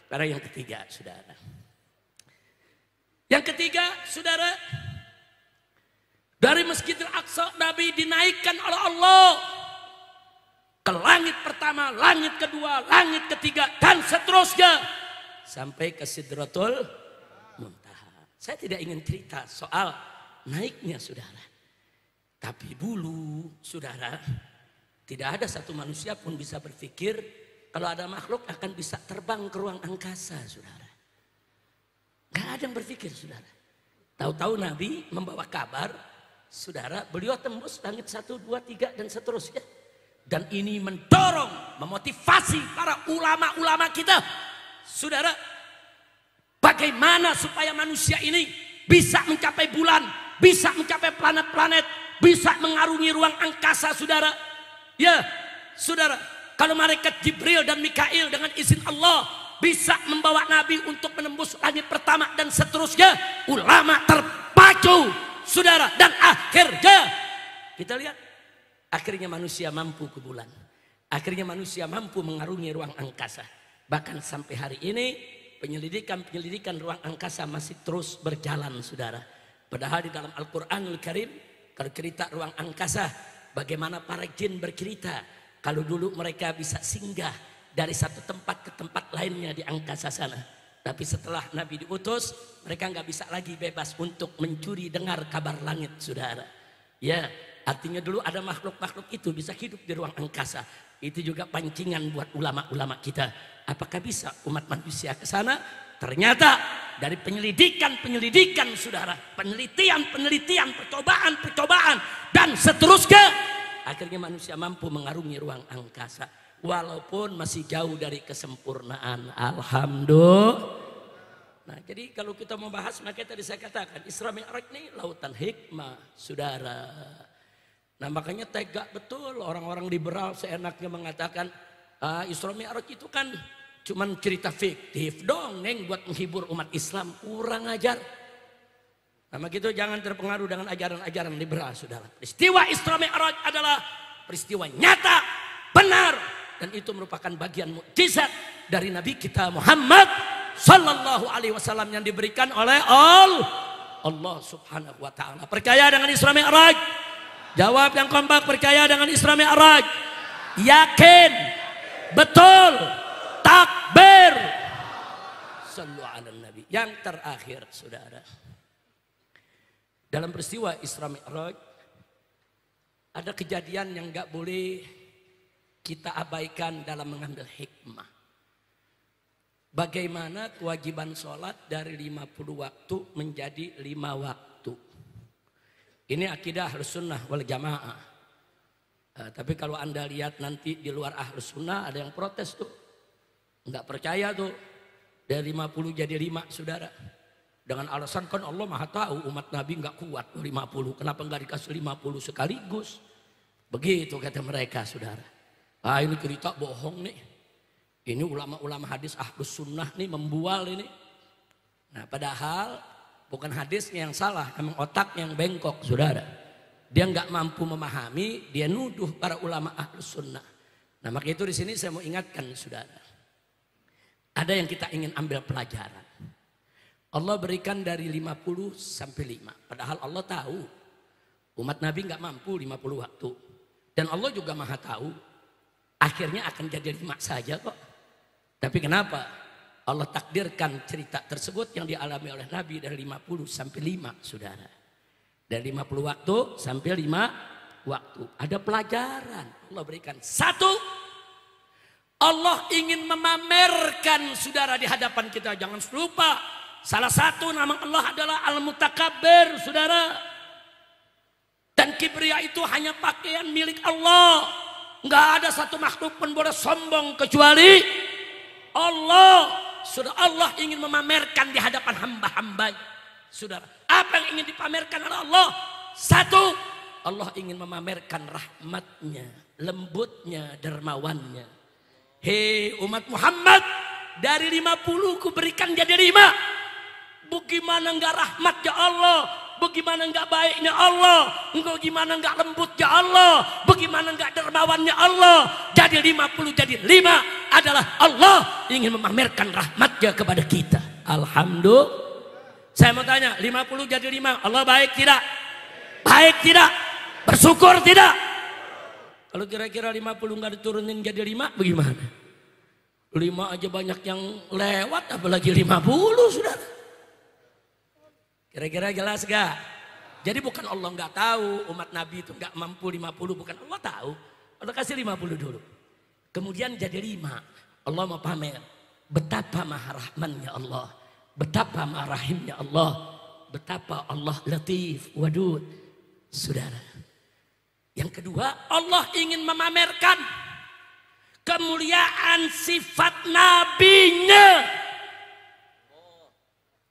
Sekarang yang ketiga, saudara. Yang ketiga, saudara, dari Masjidil Aqsa Nabi dinaikkan oleh Allah ke langit pertama, langit kedua, langit ketiga, dan seterusnya sampai ke Sidratul Muntaha. Saya tidak ingin cerita soal naiknya, saudara. Tapi dulu, saudara, tidak ada satu manusia pun bisa berpikir kalau ada makhluk akan bisa terbang ke ruang angkasa, saudara. Gak ada yang berpikir, saudara. Tahu-tahu Nabi membawa kabar, saudara, beliau tembus langit 1, 2, 3 dan seterusnya. Dan ini mendorong, memotivasi para ulama-ulama kita, saudara, bagaimana supaya manusia ini bisa mencapai bulan, bisa mencapai planet-planet, bisa mengarungi ruang angkasa, saudara. Ya, saudara, kalau malaikat Jibril dan Mikail dengan izin Allah bisa membawa Nabi untuk menembus langit pertama dan seterusnya, ulama terpacu, saudara, dan akhirnya kita lihat, akhirnya manusia mampu ke bulan, akhirnya manusia mampu mengarungi ruang angkasa. Bahkan sampai hari ini penyelidikan ruang angkasa masih terus berjalan, saudara. Padahal di dalam Al-Quranul Karim, kalau cerita ruang angkasa, bagaimana para jin bercerita kalau dulu mereka bisa singgah dari satu tempat ke tempat lainnya di angkasa sana. Tapi setelah Nabi diutus, mereka nggak bisa lagi bebas untuk mencuri dengar kabar langit, saudara. Ya, artinya dulu ada makhluk-makhluk itu bisa hidup di ruang angkasa. Itu juga pancingan buat ulama-ulama kita. Apakah bisa umat manusia ke sana? Ternyata dari penyelidikan, saudara, penelitian, percobaan, dan seterusnya, akhirnya manusia mampu mengarungi ruang angkasa. Walaupun masih jauh dari kesempurnaan. Alhamdulillah. Nah, jadi kalau kita mau bahas, maka tadi saya katakan Isra Mi'raj ini lautan hikmah, saudara. Nah, makanya tega betul orang-orang liberal seenaknya mengatakan Isra Mi'raj itu kan cuman cerita fiktif, dongeng buat menghibur umat Islam. Kurang ajar. Nah, begitu jangan terpengaruh dengan ajaran-ajaran liberal, saudara. Peristiwa Isra Mi'raj adalah peristiwa nyata, benar, dan itu merupakan bagian mukjizat dari Nabi kita Muhammad Sallallahu Alaihi Wasallam yang diberikan oleh Allah Subhanahu Wa Taala. Percaya dengan Isra Mi'raj? Jawab yang kompak, percaya dengan Isra Mi'raj? Yakin? Betul? Takbir? Sallu ala Nabi. Yang terakhir, saudara, dalam peristiwa Isra Mi'raj ada kejadian yang gak boleh kita abaikan dalam mengambil hikmah. Bagaimana kewajiban sholat dari 50 waktu menjadi 5 waktu. Ini akidah Ahlus Sunnah wal Jamaah. Tapi kalau Anda lihat nanti di luar Ahlus Sunnah ada yang protes tuh. Enggak percaya tuh. Dari 50 jadi 5, saudara. Dengan alasan kan Allah Maha tahu umat Nabi enggak kuat 50. Kenapa enggak dikasih 50 sekaligus? Begitu kata mereka, saudara. Ini cerita bohong nih. Ini ulama-ulama hadis Ahlus Sunnah nih membual ini. Nah, padahal bukan hadisnya yang salah, emang otaknya yang bengkok, saudara. Dia nggak mampu memahami, dia nuduh para ulama Ahlus Sunnah. Nah, maka itu di sini saya mau ingatkan, saudara. Ada yang kita ingin ambil pelajaran. Allah berikan dari 50 sampai 5. Padahal Allah tahu umat Nabi nggak mampu 50 waktu. Dan Allah juga Maha tahu akhirnya akan jadi 5 saja kok. Tapi kenapa Allah takdirkan cerita tersebut yang dialami oleh Nabi dari 50 sampai 5, saudara. Dari 50 waktu sampai 5 waktu. Ada pelajaran Allah berikan. 1, Allah ingin memamerkan, saudara, di hadapan kita. Jangan lupa, salah satu nama Allah adalah Al-Mutakabbir, saudara. Dan kibria itu hanya pakaian milik Allah. Nggak ada satu makhluk pun boleh sombong kecuali Allah. Sudah, Allah ingin memamerkan di hadapan hamba-hambanya. Saudara, apa yang ingin dipamerkan oleh Allah? 1, Allah ingin memamerkan rahmatnya, lembutnya, dermawannya. Hei umat Muhammad, dari 50 kuberikan jadi 5. Bagaimana enggak rahmat ya Allah? Bagaimana enggak baiknya Allah? Bagaimana enggak lembutnya Allah? Bagaimana enggak dermawannya Allah? Jadi 50 jadi 5 adalah Allah ingin memamerkan rahmatnya kepada kita. Alhamdulillah. Saya mau tanya, 50 jadi 5, Allah baik tidak? Baik tidak? Bersyukur tidak? Kalau kira-kira 50 enggak diturunin jadi 5, bagaimana? 5 aja banyak yang lewat, apalagi 50, saudara. Kira-kira jelas gak? Jadi bukan Allah nggak tahu umat Nabi itu nggak mampu 50, bukan Allah tahu. Allah kasih 50 dulu. Kemudian jadi 5. Allah mau pamer betapa maha rahmannya Allah, betapa maha rahimnya Allah, betapa Allah latif, wadud. Saudara. Yang kedua, Allah ingin memamerkan kemuliaan sifat nabinya.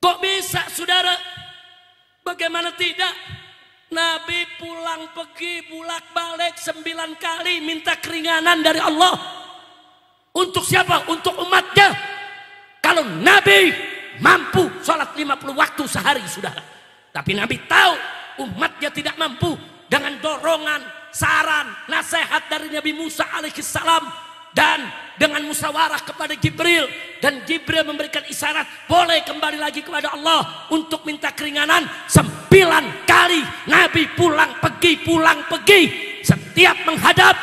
Kok bisa, saudara? Bagaimana tidak? Nabi pulang pergi bolak-balik 9 kali minta keringanan dari Allah. Untuk siapa? Untuk umatnya. Kalau Nabi mampu sholat 50 waktu sehari, saudara. Tapi Nabi tahu umatnya tidak mampu. Dengan dorongan, saran, nasihat dari Nabi Musa alaihissalam, dan dengan musyawarah kepada Jibril, dan Jibril memberikan isyarat boleh kembali lagi kepada Allah untuk minta keringanan. 9 kali Nabi pulang pergi. Setiap menghadap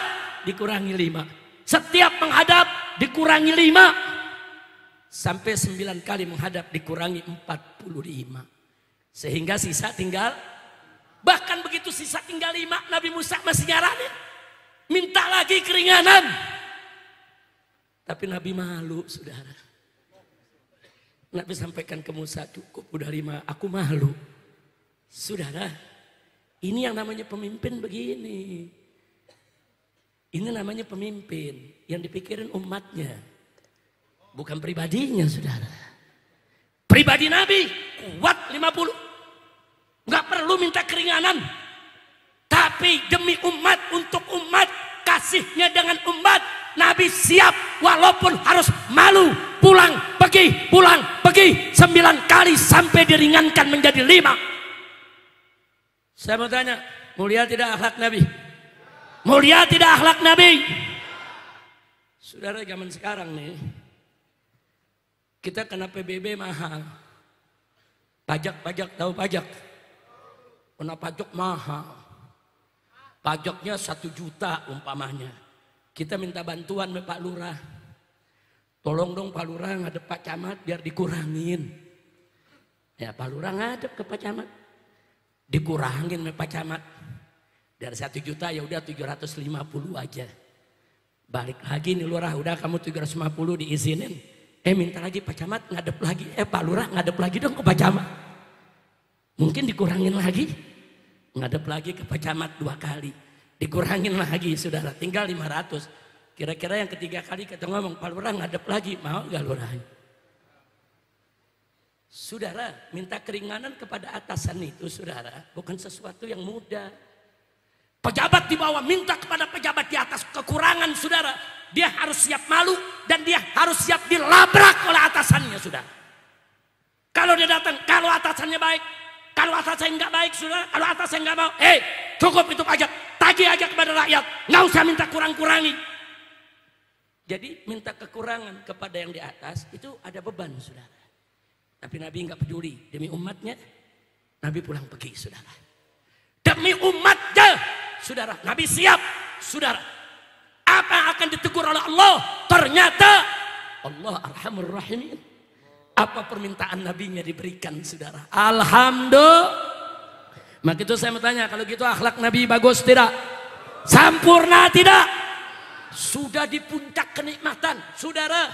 dikurangi 5. Setiap menghadap dikurangi 5. Sampai 9 kali menghadap dikurangi 45. Sehingga sisa tinggal, bahkan begitu sisa tinggal 5, Nabi Musa masih nyaranin, minta lagi keringanan. Tapi Nabi malu, saudara. Nabi sampaikan ke Musa, cukup udah 5, aku malu. Saudara, ini yang namanya pemimpin begini. Ini namanya pemimpin yang dipikirin umatnya, bukan pribadinya, saudara. Pribadi Nabi kuat 50, nggak perlu minta keringanan. Tapi demi umat, untuk umat, kasihnya dengan umat, Nabi siap walaupun harus malu, pulang pergi 9 kali sampai diringankan menjadi 5. Saya mau tanya, mulia tidak akhlak Nabi? Mulia tidak akhlak Nabi? Saudara, zaman sekarang nih, kita kena PBB mahal. Pajak, tahu pajak? Kena pajak mahal. Pajaknya 1 juta umpamanya. Kita minta bantuan sama Pak Lurah. Tolong dong Pak Lurah ngadep Pak Camat biar dikurangin. Ya Pak Lurah ngadep ke Pak Camat. Dikurangin sama Pak Camat. Dari 1 juta ya udah 750 aja. Balik lagi nih Lurah, udah kamu 750 diizinin. Minta lagi Pak Camat ngadep lagi. Pak Lurah ngadep lagi dong ke Pak Camat. Mungkin dikurangin lagi. Ngadep lagi ke Pak Camat 2 kali. Dikurangin lagi, saudara, tinggal 500. Kira-kira yang ketiga kali kita ngomong, Pak Lurah ngadep lagi, mau gak Lurah? Saudara, minta keringanan kepada atasan itu, saudara, bukan sesuatu yang mudah. Pejabat di bawah minta kepada pejabat di atas kekurangan, saudara. Dia harus siap malu dan dia harus siap dilabrak oleh atasannya, saudara. Kalau dia datang, kalau atasannya baik, kalau atasannya nggak baik, saudara, kalau atasannya nggak mau, cukup itu pajak, tagih aja kepada rakyat, nggak usah minta kurang-kurangi. Jadi minta kekurangan kepada yang di atas itu ada beban, saudara. Tapi Nabi nggak peduli, demi umatnya, Nabi pulang pergi, saudara. Demi umatnya, saudara, Nabi siap, saudara. Apa yang akan ditegur oleh Allah? Ternyata Allah Arhamur Rahimin. Apa permintaan nabinya diberikan, saudara? Alhamdulillah. Maka itu saya mau tanya, kalau gitu akhlak Nabi bagus tidak? Sempurna tidak? Sudah di puncak kenikmatan, saudara.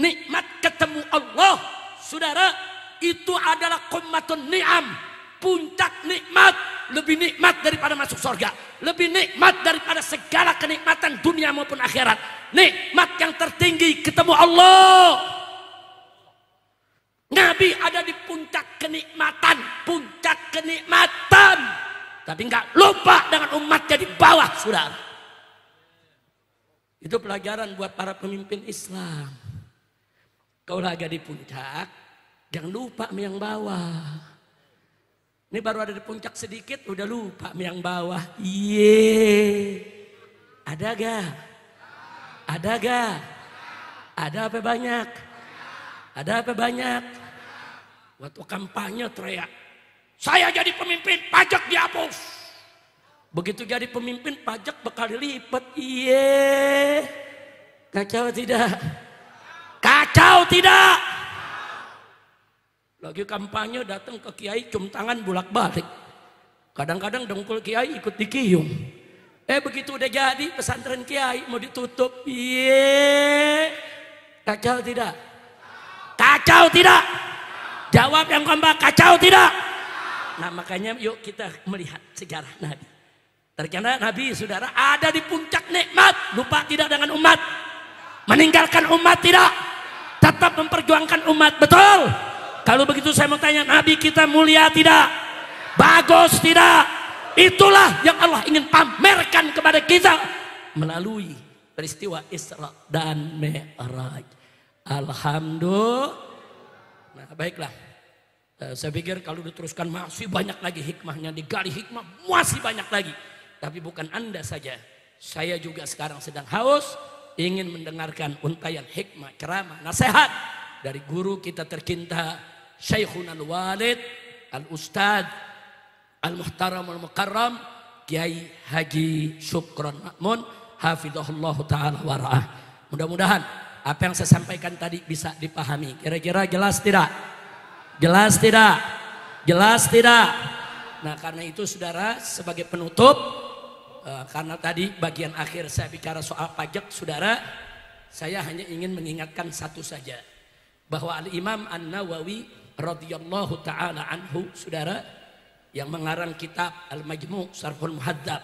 Nikmat ketemu Allah, saudara, itu adalah qummatun ni'am. Puncak nikmat, lebih nikmat daripada masuk surga, lebih nikmat daripada segala kenikmatan dunia maupun akhirat. Nikmat yang tertinggi ketemu Allah. Nabi ada di puncak kenikmatan, tapi nggak lupa dengan umatnya di bawah, saudara. Itu pelajaran buat para pemimpin Islam. Kau lagi di puncak, jangan lupa sama yang bawah. Ini baru ada di puncak sedikit, udah lupa sama yang bawah. Ada gak? Ada gak? Ada apa banyak? Ada apa banyak? Waktu kampanye teriak, saya jadi pemimpin, pajak dihapus. Begitu jadi pemimpin, pajak bakal dilipat. Kacau tidak? Kacau tidak? Lagi kampanye datang ke kiai, cium tangan bolak-balik. Kadang-kadang dengkul kiai ikut dikiyung. Begitu udah jadi pesantren kiai mau ditutup. Kacau tidak? Kacau tidak? Jawab yang kompak, kacau tidak? Nah makanya yuk kita melihat sejarah Nabi. Ternyata Nabi, saudara, ada di puncak nikmat. Lupa tidak dengan umat? Meninggalkan umat tidak? Tetap memperjuangkan umat, betul? Kalau begitu saya mau tanya, Nabi kita mulia tidak? Bagus tidak? Itulah yang Allah ingin pamerkan kepada kita melalui peristiwa Isra dan Mi'raj. Alhamdulillah. Nah, baiklah. Saya pikir kalau diteruskan masih banyak lagi hikmahnya, digali hikmah masih banyak lagi. Tapi bukan Anda saja. Saya juga sekarang sedang haus ingin mendengarkan untayan hikmah, ceramah, nasihat dari guru kita tercinta Syekhuna Al-Walid Al-Ustad Al-Muhtaram Al-Mukarram Kiai Haji Syukron Ma'mun hafizahullah ta'ala wara'ah. Mudah-mudahan apa yang saya sampaikan tadi bisa dipahami. Kira-kira jelas tidak? Jelas tidak? Jelas tidak? Nah, karena itu saudara, sebagai penutup, karena tadi bagian akhir saya bicara soal pajak, saudara, saya hanya ingin mengingatkan satu saja, bahwa Al-Imam An-Nawawi radhiyallahu taala anhu, saudara, yang mengarang kitab Al-Majmu' Syarhul Muhadzab,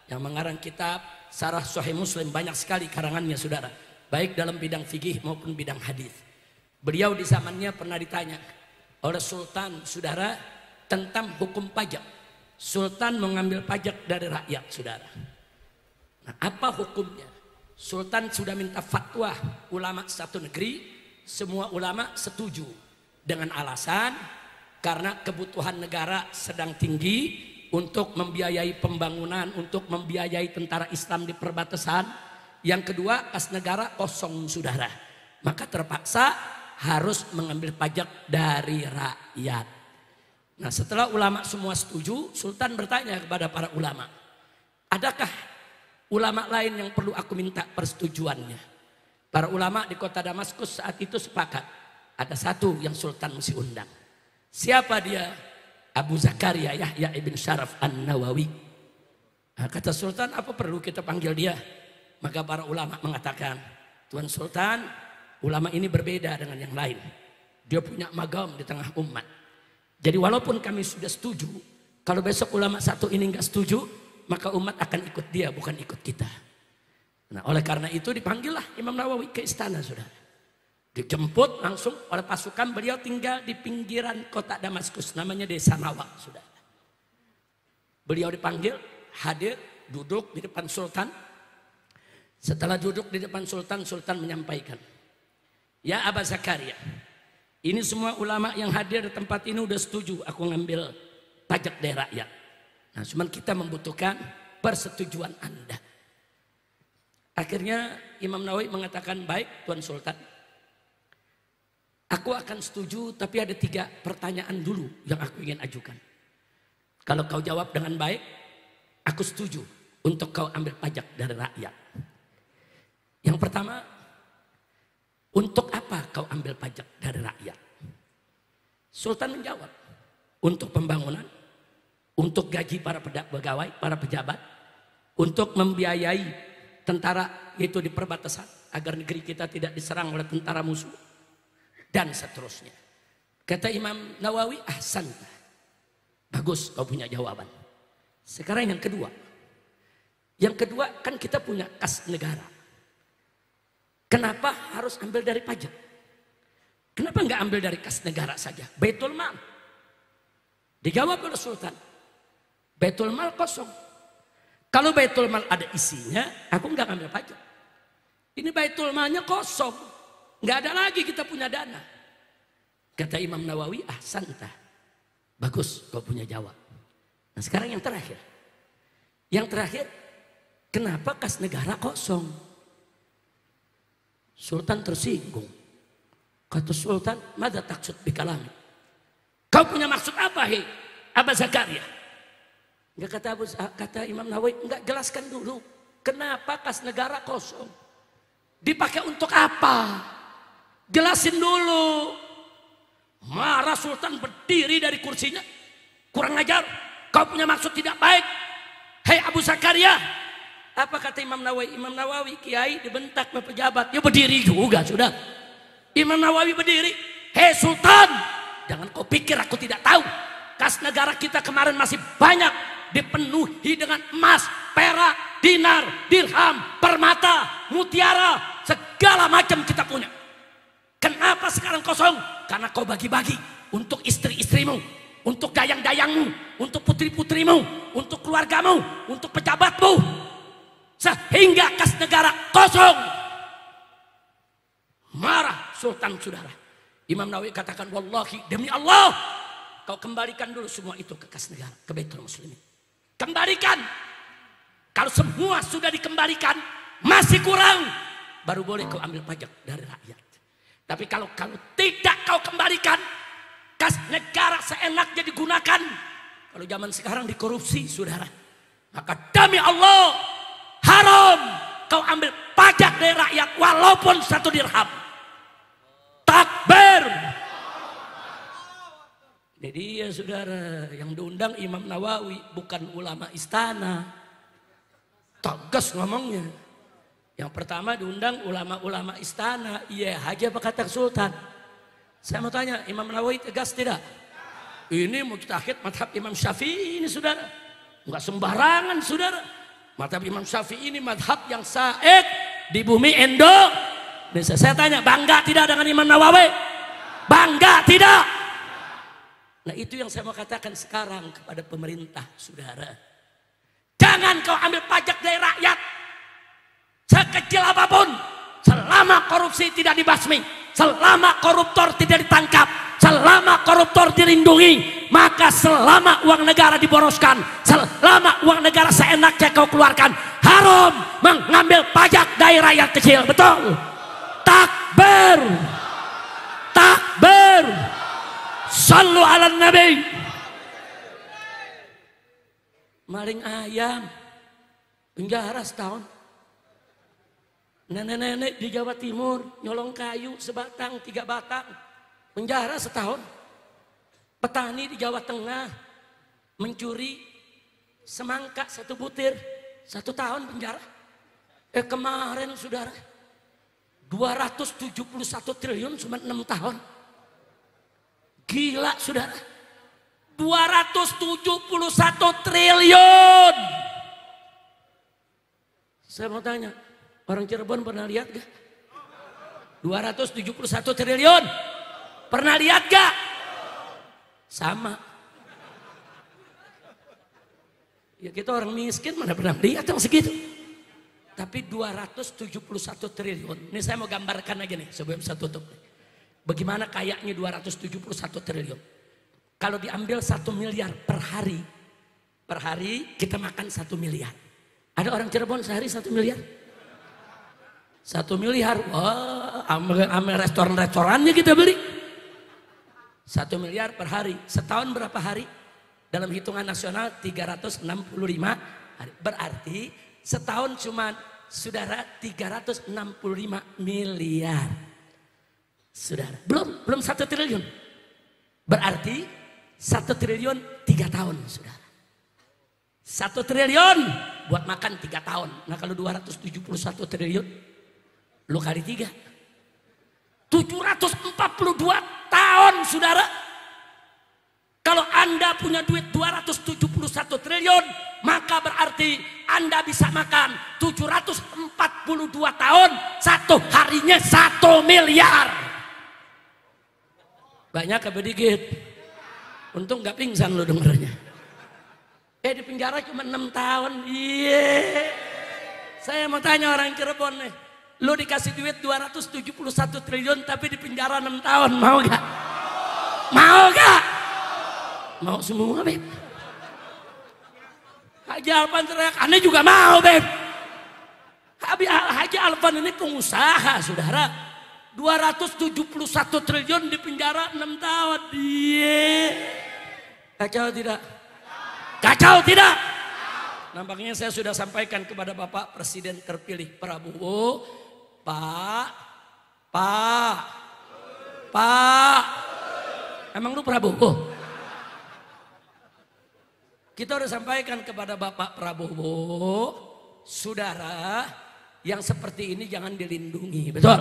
yang mengarang kitab Syarah Sahih Muslim, banyak sekali karangannya, saudara, baik dalam bidang fikih maupun bidang hadis. Beliau di zamannya pernah ditanya oleh Sultan, saudara, tentang hukum pajak. Sultan mengambil pajak dari rakyat, saudara. Nah, apa hukumnya? Sultan sudah minta fatwa ulama satu negeri, semua ulama setuju dengan alasan karena kebutuhan negara sedang tinggi untuk membiayai pembangunan, untuk membiayai tentara Islam di perbatasan. Yang kedua, kas negara kosong, saudara. Maka terpaksa harus mengambil pajak dari rakyat. Nah, setelah ulama semua setuju, Sultan bertanya kepada para ulama, adakah ulama lain yang perlu aku minta persetujuannya? Para ulama di kota Damaskus saat itu sepakat, ada satu yang Sultan mesti undang. Siapa dia? Abu Zakaria Yahya ibn Syaraf An-Nawawi. Nah, kata Sultan, apa perlu kita panggil dia? Maka para ulama mengatakan, Tuan Sultan, ulama ini berbeda dengan yang lain. Dia punya magam di tengah umat. Jadi walaupun kami sudah setuju, kalau besok ulama satu ini nggak setuju, maka umat akan ikut dia, bukan ikut kita. Nah, oleh karena itu dipanggillah Imam Nawawi ke istana, saudara. Dijemput langsung oleh pasukan, beliau tinggal di pinggiran kota Damaskus, namanya Desa Nawa, saudara. Beliau dipanggil, hadir, duduk di depan Sultan. Setelah duduk di depan Sultan, Sultan menyampaikan, ya Abu Zakaria, ini semua ulama yang hadir di tempat ini udah setuju aku ngambil pajak dari rakyat. Nah, cuman kita membutuhkan persetujuan Anda. Akhirnya Imam Nawawi mengatakan, baik Tuan Sultan, aku akan setuju, tapi ada 3 pertanyaan dulu yang aku ingin ajukan. Kalau kau jawab dengan baik, aku setuju untuk kau ambil pajak dari rakyat. Yang pertama, untuk apa kau ambil pajak dari rakyat? Sultan menjawab, untuk pembangunan, untuk gaji para pegawai, para pejabat, untuk membiayai tentara itu di perbatasan agar negeri kita tidak diserang oleh tentara musuh, dan seterusnya. Kata Imam Nawawi, ahsan, bagus kau punya jawaban. Sekarang yang kedua. Yang kedua, kan kita punya kas negara. Kenapa harus ambil dari pajak? Kenapa nggak ambil dari kas negara saja? Baitul Mal. Dijawab oleh Sultan, Baitul Mal kosong. Kalau Baitul Mal ada isinya, aku nggak ambil pajak. Ini Baitul Malnya kosong, nggak ada lagi kita punya dana. Kata Imam Nawawi, ahsantah, bagus kau punya jawab. Nah, sekarang yang terakhir. Yang terakhir, kenapa kas negara kosong? Sultan tersinggung. Kata Sultan, mada taksud bikalami? Kau punya maksud apa, hei Abu Zakaria? Enggak, kata Imam Nawawi, enggak, jelaskan dulu. Kenapa kas negara kosong? Dipakai untuk apa? Jelasin dulu. Marah Sultan, berdiri dari kursinya. Kurang ajar, kau punya maksud tidak baik, hei Abu Zakaria. Apa kata Imam Nawawi? Imam Nawawi kiai dibentak oleh pejabat, dia berdiri juga sudah. Imam Nawawi berdiri, hei Sultan, jangan kau pikir aku tidak tahu. Kas negara kita kemarin masih banyak dipenuhi dengan emas, perak, dinar, dirham, permata, mutiara, segala macam kita punya. Kenapa sekarang kosong? Karena kau bagi-bagi untuk istri-istrimu. untuk dayang-dayangmu, untuk putri-putrimu, untuk keluargamu, untuk pejabatmu. Sehingga kas negara kosong. Marah Sultan, saudara. Imam Nawawi katakan, wallahi, demi Allah, kau kembalikan dulu semua itu ke kas negara, ke Baitul Muslimin. Kembalikan. Kalau semua sudah dikembalikan, masih kurang, baru boleh kau ambil pajak dari rakyat. Tapi kalau tidak kau kembalikan, kas negara seenaknya digunakan. Kalau zaman sekarang dikorupsi, saudara, maka demi Allah, haram kau ambil pajak dari rakyat walaupun 1 dirham. Takbir. Ini dia, saudara, yang diundang Imam Nawawi, bukan ulama istana. Tegas ngomongnya. Yang pertama diundang ulama-ulama istana. Iya aja apa kata Sultan. Saya mau tanya, Imam Nawawi tegas tidak? Ini mujtahid madhab Imam Syafi'i ini, saudara. Enggak sembarangan, saudara. Madhab Imam Syafi'i ini madhab yang said di bumi Indonesia. Saya tanya, bangga tidak dengan Imam Nawawi? Bangga tidak? Nah, itu yang saya mau katakan sekarang kepada pemerintah, saudara. Jangan kau ambil pajak dari rakyat sekecil apapun, selama korupsi tidak dibasmi, selama koruptor tidak ditangkap, selama koruptor dilindungi, maka selama uang negara diboroskan, selama uang negara seenaknya kau keluarkan, haram mengambil pajak dari rakyat kecil. Betul? Takbir. Takbir. Sallu ala nabi. Maling ayam penjara setahun. Nenek-nenek di Jawa Timur nyolong kayu sebatang 3 batang penjara setahun. Petani di Jawa Tengah mencuri semangka 1 butir 1 tahun penjara. Kemarin, saudara, 271 triliun cuma 6 tahun. Gila, saudara. 271 triliun. Saya mau tanya, orang Cirebon pernah lihat gak? 271 triliun. Pernah lihat gak? Sama. Ya kita orang miskin mana pernah lihat yang segitu. Tapi 271 triliun. Ini saya mau gambarkan aja nih sebelum saya tutup. Bagaimana kayaknya 271 triliun. Kalau diambil 1 miliar per hari. Per hari kita makan 1 miliar. Ada orang Cirebon sehari 1 miliar? 1 miliar. Wah, ambil restoran-restorannya kita beli. 1 miliar per hari. Setahun berapa hari? Dalam hitungan nasional 365 hari. Berarti setahun cuma, saudara, 365 miliar. Saudara, belum 1 triliun. Berarti 1 triliun 3 tahun, saudara. 1 triliun buat makan 3 tahun. Nah kalau 271 triliun, lu kali 3. 742 tahun, saudara. Kalau Anda punya duit 271 triliun, maka berarti Anda bisa makan 742 tahun, 1 harinya 1 miliar. Banyak apa dikit? Untung gak pingsan lo dengernya. Di penjara cuma 6 tahun. Iya. Saya mau tanya orang Cirebon nih. Lo dikasih duit 271 triliun tapi di penjara 6 tahun. Mau gak? Mau gak? Mau semua, Beb. Haji Alfan teriak, aneh juga mau, Beb. Haji Alfan ini pengusaha, saudara. 271 triliun di penjara 6 tahun. Iya. Kacau tidak? Kacau tidak? Nampaknya saya sudah sampaikan kepada Bapak Presiden terpilih Prabowo. Pak. Emang lu Prabowo? Kita udah sampaikan kepada Bapak Prabowo, saudara, yang seperti ini jangan dilindungi, betul?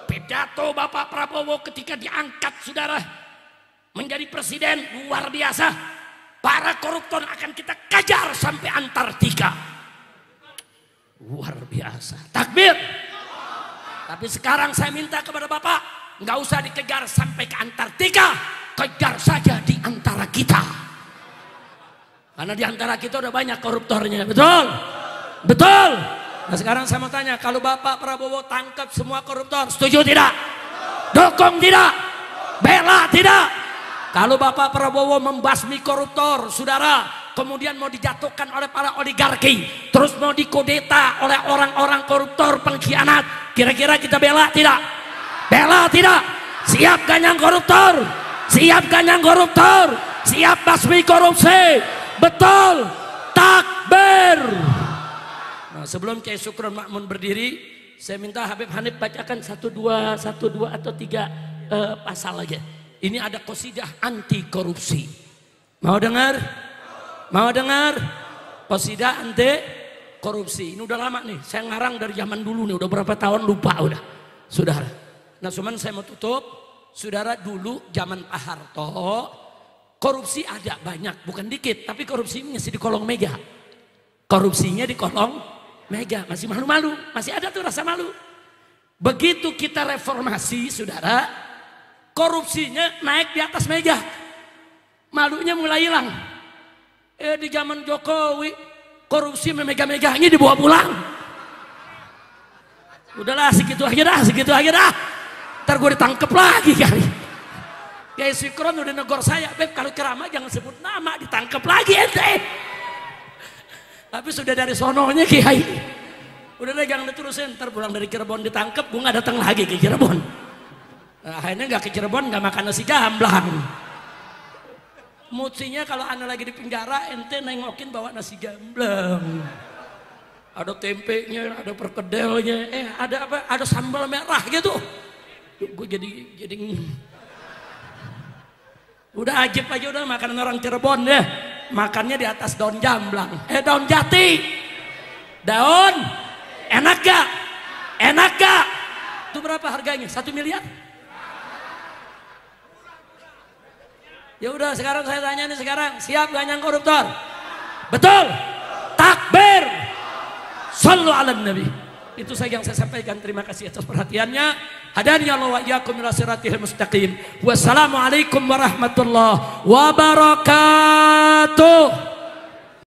Pidato Bapak Prabowo ketika diangkat, saudara, menjadi presiden luar biasa. Para koruptor akan kita kejar sampai Antartika. Luar biasa. Takbir. Tapi sekarang saya minta kepada Bapak, nggak usah dikejar sampai ke Antartika. kejar saja di antara kita. Karena di antara kita udah banyak koruptornya, betul? Betul? Nah sekarang saya mau tanya, kalau Bapak Prabowo tangkap semua koruptor, setuju tidak? Dukung tidak? Bela tidak? Kalau Bapak Prabowo membasmi koruptor, saudara, kemudian mau dijatuhkan oleh para oligarki, terus mau dikodeta oleh orang-orang koruptor pengkhianat, kira-kira kita bela tidak? Bela tidak? Siap ganyang koruptor? Siap ganyang koruptor? Siap basmi korupsi? Betul? Takbir! Nah, sebelum Kiai Syukron Makmun berdiri, saya minta Habib Hanif bacakan satu dua atau tiga pasal aja. Ini ada qasidah anti korupsi. Mau dengar? Mau dengar? Qasidah anti korupsi. Ini udah lama nih. Saya ngarang dari zaman dulu nih. Udah berapa tahun lupa udah. Saudara. Nah cuman saya mau tutup. Saudara dulu zaman Pak Harto. Korupsi ada banyak. Bukan dikit. Tapi korupsinya masih di kolong meja. Korupsinya di kolong meja. Masih malu-malu. Masih ada tuh rasa malu. Begitu kita reformasi saudara. Korupsinya naik di atas meja. Malunya mulai hilang. Di zaman Jokowi korupsi memega-meganya dibawa pulang. Udahlah segitu aja dah. Ntar gue ditangkep lagi kali. Kiai Syukron udah negor saya, Beb kalau ceramah jangan sebut nama, ditangkep lagi ente. Tapi sudah dari sononya Kiai. Udah deh jangan diterusin, ntar pulang dari Cirebon ditangkep, gue gak datang lagi ke Cirebon. Akhirnya gak ke Cirebon, gak makan nasi gamblang. Mutsinya kalau anda lagi di penjara, ente nengokin bawa nasi gamblang. Ada tempenya, ada perkedelnya, ada apa? Ada sambal merah gitu. Gue jadi udah ajib aja udah makanan orang Cirebon ya. Makannya di atas daun jamblang. Daun jati. Daun. Enak gak? Enak gak? Itu berapa harganya? 1 miliar? Ya udah sekarang saya tanya nih sekarang, siap gak yang koruptor? Betul? Takbir. Sallu ala nabi. Itu saja yang saya sampaikan. Terima kasih atas perhatiannya. Hadani Allah wa iyyakum ila siratil mustaqim. Wassalamualaikum warahmatullahi wabarakatuh.